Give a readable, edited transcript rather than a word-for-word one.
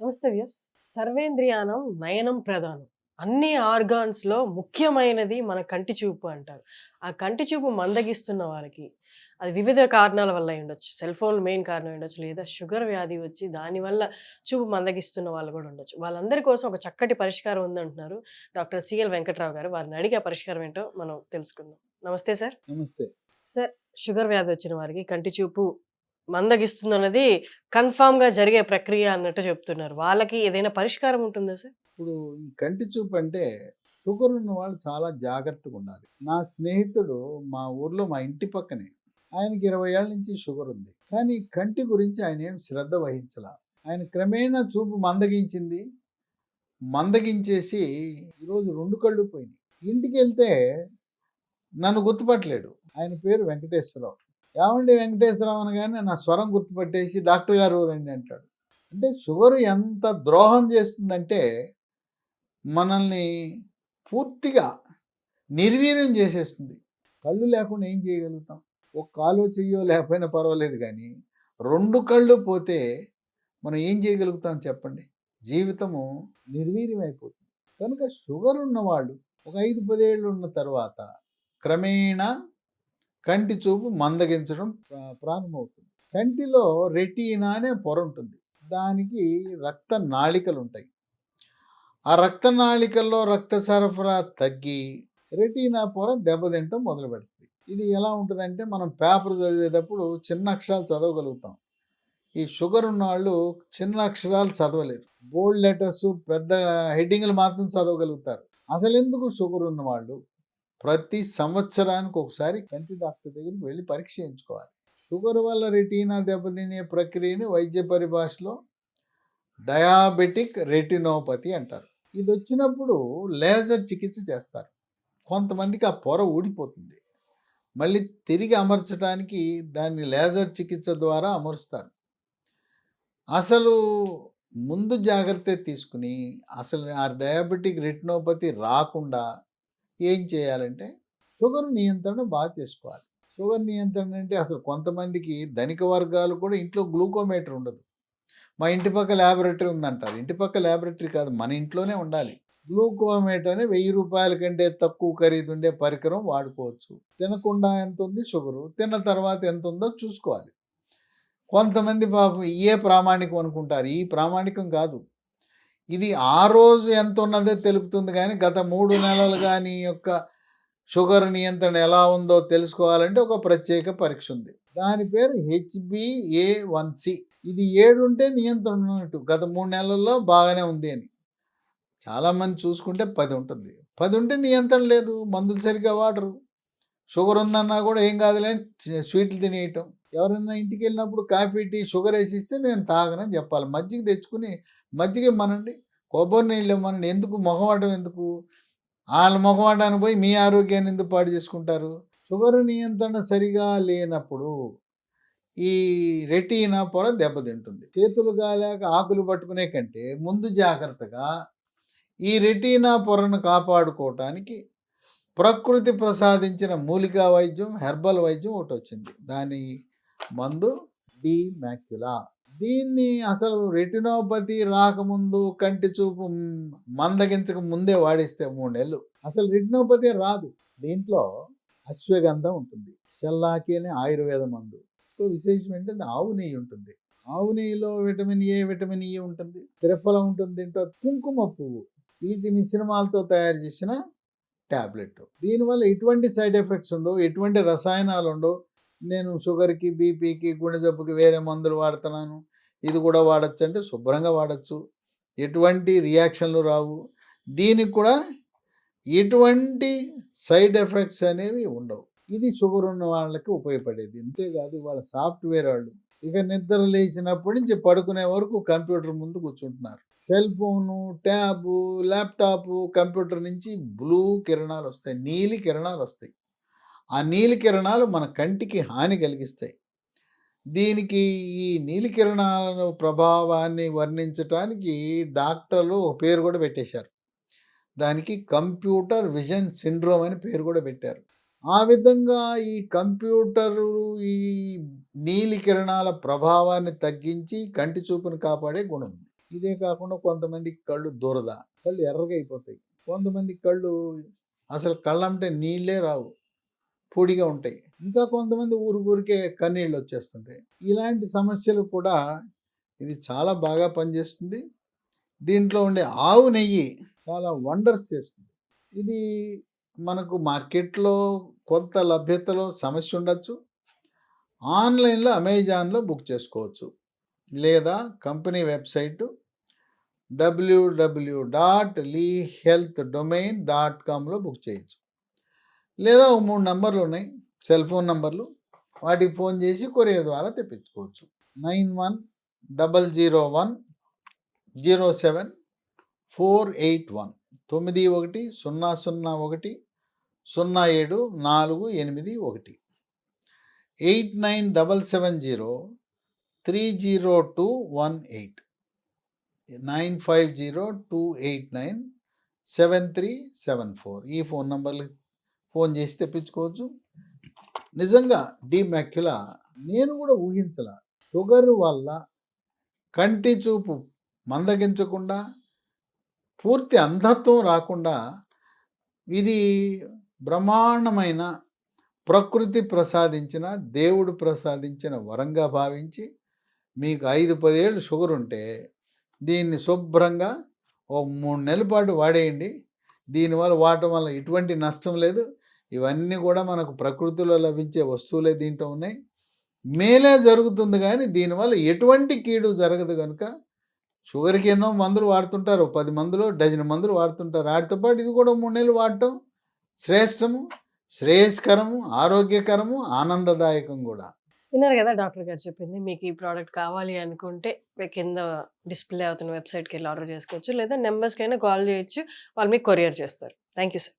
నమస్తే వ్యూస్. సర్వేంద్రియానం నయనం ప్రధానం. అన్ని ఆర్గాన్స్‌లో ముఖ్యమైనది మన కంటి చూపు అంటారు. ఆ కంటి చూపు మందగిస్తున్న వాళ్ళకి అది వివిధ కారణాల వల్ల అయ్యుండొచ్చు. సెల్ ఫోన్ మెయిన్ కారణం అయ్యుండొచ్చు. లేదా షుగర్ వ్యాధి వచ్చి దానివల్ల చూపు మందగిస్తున్న వాళ్ళు గూడా ఉండొచ్చు. వాళ్ళందరి కోసం ఒక చక్కటి పరిష్కారం ఉందంటున్నారు డాక్టర్ సిఎల్ వెంకట్రావు గారు. వారిని అడిగి ఆ పరిష్కారం ఏంటో మనం తెలుసుకుందాం. నమస్తే సార్. నమస్తే. సార్, షుగర్ వ్యాధి వచ్చిన వారికి కంటి చూపు మందగిస్తుందన్నది కన్ఫర్మ్‌గా జరిగే ప్రక్రియ అన్నట్టు చెప్తున్నారు. వాళ్ళకి ఏదైనా పరిష్కారం ఉంటుందా సార్? ఇప్పుడు ఈ కంటి చూపు అంటే షుగర్ ఉన్న వాళ్ళు చాలా జాగ్రత్తగా ఉండాలి. నా స్నేహితుడు మా ఊర్లో మా ఇంటి పక్కనే. ఆయనకి 20 ఏళ్ల నుంచి షుగర్ ఉంది. కానీ కంటి గురించి ఆయన ఏం శ్రద్ధ వహించలా. ఆయన క్రమేణా చూపు మందగించింది. మందగించేసి ఈరోజు 2 కళ్ళు పోయినాయి. ఇంటికెళ్తే నన్ను గుర్తుపట్టలేడు. ఆయన పేరు వెంకటేశ్వరరావు. ఏవండి వెంకటేశ్వరరావు అనగానే నా స్వరం గుర్తుపట్టేసి డాక్టర్ గారు రండి అంటాడు. అంటే షుగర్ ఎంత ద్రోహం చేస్తుందంటే మనల్ని పూర్తిగా నిర్వీర్యం చేసేస్తుంది. కళ్ళు లేకుండా ఏం చేయగలుగుతాం? ఒక కాలో చెయ్యో లేకపోయినా పర్వాలేదు కానీ 2 కళ్ళు పోతే మనం ఏం చేయగలుగుతాం చెప్పండి? జీవితము నిర్వీర్యం అయిపోతుంది. కనుక షుగర్ ఉన్నవాళ్ళు ఒక 5-10 ఏళ్ళు ఉన్న తర్వాత క్రమేణా కంటి చూపు మందగించడం ప్రారంభమవుతుంది. కంటిలో రెటీనా అనే పొర ఉంటుంది. దానికి రక్త నాళికలు ఉంటాయి. ఆ రక్త నాళికల్లో రక్త సరఫరా తగ్గి రెటీనా పొర దెబ్బతింటం మొదలు పెడుతుంది. ఇది ఎలా ఉంటుందంటే మనం పేపర్ చదివేటప్పుడు చిన్న అక్షరాలు చదవగలుగుతాం. ఈ షుగర్ ఉన్న వాళ్ళు చిన్న అక్షరాలు చదవలేరు. బోల్డ్ లెటర్స్ పెద్ద హెడ్డింగ్లు మాత్రం చదవగలుగుతారు. అసలు ఎందుకు షుగర్ ఉన్న వాళ్ళు ప్రతి సంవత్సరానికి ఒకసారి కంటి డాక్టర్ దగ్గరికి వెళ్ళి పరీక్ష చేయించుకోవాలి. షుగర్ వల్ల రెటీనా దెబ్బతినే ప్రక్రియని వైద్య పరిభాషలో డయాబెటిక్ రెటినోపతి అంటారు. ఇది వచ్చినప్పుడు లేజర్ చికిత్స చేస్తారు. కొంతమందికి ఆ పొర ఊడిపోతుంది. మళ్ళీ తిరిగి అమర్చడానికి దాన్ని లేజర్ చికిత్స ద్వారా అమరుస్తారు. అసలు ముందు జాగ్రత్త తీసుకుని అసలు ఆ డయాబెటిక్ రెటినోపతి రాకుండా ఏం చేయాలంటే షుగర్ నియంత్రణ బాగా చేసుకోవాలి. షుగర్ నియంత్రణ అంటే అసలు కొంతమందికి ధనిక వర్గాలు కూడా ఇంట్లో గ్లూకోమీటర్ ఉండదు. మా ఇంటి పక్క ల్యాబొరేటరీ ఉందంటారు. ఇంటి పక్క ల్యాబొరేటరీ కాదు, మన ఇంట్లోనే ఉండాలి. గ్లూకోమీటర్ అని 1000 రూపాయల కంటే తక్కువ ఖరీదు ఉండే పరికరం వాడుకోవచ్చు. తినకుండా ఎంత ఉంది షుగరు, తిన్న తర్వాత ఎంత ఉందో చూసుకోవాలి. కొంతమంది పాపం ఇయే ప్రామాణికం అనుకుంటారు. ఈ ప్రామాణికం కాదు. ఇది ఆ రోజు ఎంత ఉన్నదే తెలుపుతుంది కానీ గత 3 నెలలుగా నీ యొక్క షుగర్ నియంత్రణ ఎలా ఉందో తెలుసుకోవాలంటే ఒక ప్రత్యేక పరీక్ష ఉంది. దాని పేరు HbA1c. ఇది 7 ఉంటే నియంత్రణ ఉన్నట్టు. గత 3 నెలల్లో బాగానే ఉంది అని. చాలామంది చూసుకుంటే 10 ఉంటుంది. 10 ఉంటే నియంత్రణ లేదు. మందులు సరిగ్గా వాడరు. షుగర్ ఉందన్నా కూడా ఏం కాదులే స్వీట్లు తినేయటం. ఎవరైనా ఇంటికి వెళ్ళినప్పుడు కాఫీ టీ షుగర్ వేసిస్తే నేను తాగనని చెప్పాలి. మజ్జిగ తెచ్చుకుని మజ్జిగ ఇమ్మనండి, కొబ్బరి నీళ్ళు ఇమ్మనండి. ఎందుకు మొహమాటం ఎందుకు? వాళ్ళ మొహమాటానికి పోయి మీ ఆరోగ్యాన్ని ఎందుకు పాడు చేసుకుంటారు? షుగర్ నియంత్రణ సరిగా లేనప్పుడు ఈ రెటీనా పొర దెబ్బతింటుంది. చేతులు గాలేక ఆకులు పట్టుకునే కంటే ముందు జాగ్రత్తగా ఈ రెటీనా పొరను కాపాడుకోవటానికి ప్రకృతి ప్రసాదించిన మూలికా వైద్యం, హెర్బల్ వైద్యం ఒకటి వచ్చింది. దాని మందు డీమాక్యులా. దీన్ని అసలు రెటినోపతి రాకముందు కంటి చూపు మందగించక ముందే వాడిస్తే 3 నెలలు అసలు రెటినోపతి రాదు. దీంట్లో అశ్వగంధం ఉంటుంది, షెల్లాకి అనే ఆయుర్వేద మందు. సో విశేషం ఏంటంటే ఆవు నెయ్యి ఉంటుంది. ఆవు నెయ్యిలో విటమిన్ ఏ, విటమిన్ ఈ ఉంటుంది, త్రిఫలం ఉంటుంది. దీంట్లో కుంకుమ పువ్వు, వీటి మిశ్రమాలతో తయారు చేసిన ట్యాబ్లెట్. దీనివల్ల ఎటువంటి సైడ్ ఎఫెక్ట్స్ ఉండవు, ఎటువంటి రసాయనాలు ఉండవు. నేను షుగర్కి, బీపీకి, గుండె జబ్బుకి వేరే మందులు వాడుతున్నాను, ఇది కూడా వాడచ్చు అంటే శుభ్రంగా వాడచ్చు. ఎటువంటి రియాక్షన్లు రావు. దీనికి కూడా ఎటువంటి సైడ్ ఎఫెక్ట్స్ అనేవి ఉండవు. ఇది షుగర్ ఉన్న వాళ్ళకి ఉపయోగపడేది. అంతేకాదు వాళ్ళ సాఫ్ట్వేర్ వాళ్ళు ఇక నిద్ర లేచినప్పటి నుంచి పడుకునే వరకు కంప్యూటర్ ముందు కూర్చుంటున్నారు. Cell phone, tab, laptop, computer నుంచి బ్లూ కిరణాలు వస్తాయి, నీలి కిరణాలు వస్తాయి. ఆ నీలి కిరణాలు మన కంటికి హాని కలిగిస్తాయి. దీనికి ఈ నీలి కిరణాల ప్రభావాన్ని వర్ణించటానికి డాక్టర్లు ఒక పేరు కూడా పెట్టేశారు. దానికి కంప్యూటర్ విజన్ సిండ్రోమ్ అని పేరు కూడా పెట్టారు. ఆ విధంగా ఈ కంప్యూటరు ఈ నీలి కిరణాల ప్రభావాన్ని తగ్గించి కంటి చూపును కాపాడే గుణం ఉంది. ఇదే కాకుండా కొంతమందికి కళ్ళు దురద, కళ్ళు ఎర్రగా అయిపోతాయి. కొంతమందికి కళ్ళు అసలు కళ్ళంటే నీళ్ళే రావు, పొడిగా ఉంటాయి. ఇంకా కొంతమంది ఊరికే కన్నీళ్ళు వచ్చేస్తుంటాయి. ఇలాంటి సమస్యలు కూడా ఇది చాలా బాగా పనిచేస్తుంది. దీంట్లో ఉండే ఆవు నెయ్యి చాలా వండర్స్ చేస్తుంది. ఇది మనకు మార్కెట్లో కొంత లభ్యతలో సమస్య ఉండొచ్చు. ఆన్లైన్లో అమెజాన్లో బుక్ చేసుకోవచ్చు, లేదా కంపెనీ వెబ్సైట్ www.lehealthdomain.comలో బుక్ చేయొచ్చు. లేదా 3 నంబర్లు ఉన్నాయి, సెల్ ఫోన్ నంబర్లు. వాటికి ఫోన్ చేసి కొరియర్ ద్వారా తెప్పించుకోవచ్చు. 9100107481 9100100748 8977030218 9502897374 ఈ ఫోన్ నంబర్లు ఫోన్ చేసి తెప్పించుకోవచ్చు. నిజంగా డీమాక్యులా నేను కూడా ఊహించలా. షుగర్ వల్ల కంటి చూపు మందగించకుండా, పూర్తి అంధత్వం రాకుండా ఇది బ్రహ్మాండమైన ప్రకృతి ప్రసాదించిన, దేవుడు ప్రసాదించిన వరంగా భావించి, మీకు 5-10 ఏళ్ళు షుగర్ ఉంటే దీన్ని శుభ్రంగా ఓ 3 నెలల పాటు వాడేయండి. దీనివల్ల వాడటం వల్ల ఎటువంటి నష్టం లేదు. ఇవన్నీ కూడా మనకు ప్రకృతిలో లభించే వస్తువులే దీంట్లో ఉన్నాయి. మేలే జరుగుతుంది కానీ దీనివల్ల ఎటువంటి కీడు జరగదు. కనుక షుగర్కి ఎన్నో మందులు వాడుతుంటారు, 10 మందులు డజన్ మందులు వాడుతుంటారు. వాటితో పాటు ఇది కూడా 3 నెలలు వాడటం శ్రేష్టము, శ్రేయస్కరము, ఆరోగ్యకరము, ఆనందదాయకం కూడా. విన్నారు కదా డాక్టర్ గారు చెప్పింది. మీకు ఈ ప్రోడక్ట్ కావాలి అనుకుంటే కింద డిస్ప్లే అవుతున్న వెబ్సైట్కి వెళ్ళి ఆర్డర్ చేసుకోవచ్చు, లేదా నెంబర్స్కైనా కాల్ చేయొచ్చు, వాళ్ళు మీకు కొరియర్ చేస్తారు. Thank you sir.